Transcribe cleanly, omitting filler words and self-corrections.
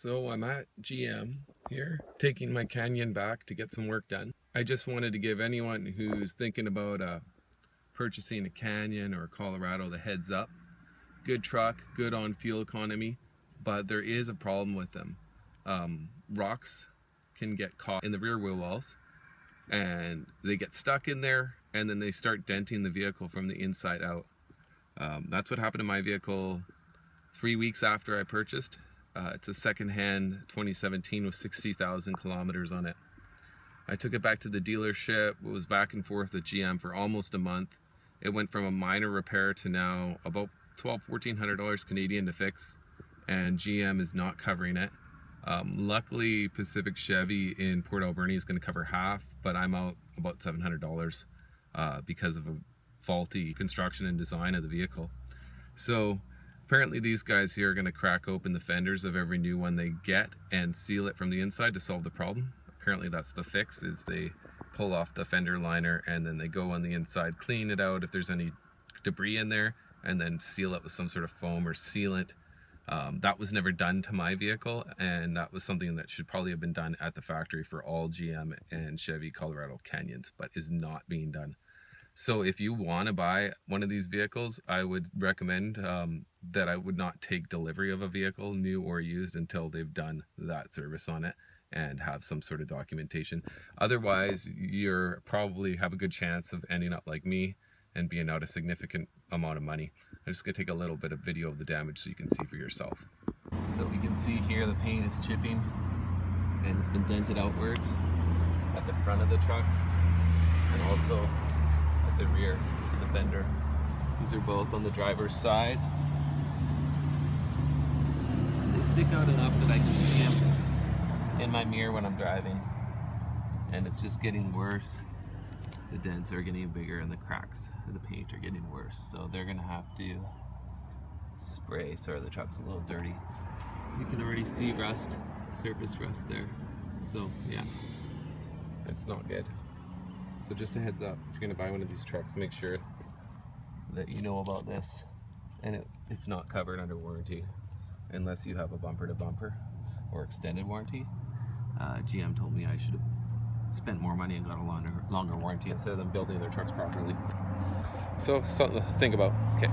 So I'm at GM here, taking my Canyon back to get some work done. I just wanted to give anyone who's thinking about purchasing a Canyon or a Colorado the heads up. Good truck, good on fuel economy, but there is a problem with them. Rocks can get caught in the rear wheel wells and they get stuck in there, and then they start denting the vehicle from the inside out. That's what happened to my vehicle 3 weeks after I purchased. It's a second-hand 2017 with 60,000 kilometers on it. I took it back to the dealership. It was back and forth with GM for almost a month. It went from a minor repair to now about $1,400 Canadian to fix, and GM is not covering it. Luckily, Pacific Chevy in Port Alberni is going to cover half, but I'm out about $700 because of a faulty construction and design of the vehicle. So apparently these guys here are going to crack open the fenders of every new one they get and seal it from the inside to solve the problem. Apparently that's the fix, is they pull off the fender liner and then they go on the inside, clean it out if there's any debris in there, and then seal it with some sort of foam or sealant. That was never done to my vehicle, and that was something that should probably have been done at the factory for all GM and Chevy Colorado Canyons, but is not being done. So if you want to buy one of these vehicles, I would recommend that I would not take delivery of a vehicle, new or used, until they've done that service on it and have some sort of documentation. Otherwise, you're probably have a good chance of ending up like me and being out a significant amount of money. I'm just going to take a little bit of video of the damage so you can see for yourself. So we can see here the paint is chipping and it's been dented outwards at the front of the truck and also at the rear of the fender. These are both on the driver's side. They stick out enough that I can see them in my mirror when I'm driving, and it's just getting worse. The dents are getting bigger and the cracks of the paint are getting worse, so they're gonna have to spray. Sorry, the truck's a little dirty. You can already see rust, surface rust there. So yeah, it's not good. So just a heads up, if you're gonna buy one of these trucks, make sure that you know about this, and it's not covered under warranty unless you have a bumper to bumper or extended warranty. GM told me I should have spent more money and got a longer warranty instead of them building their trucks properly. So something to think about. Okay.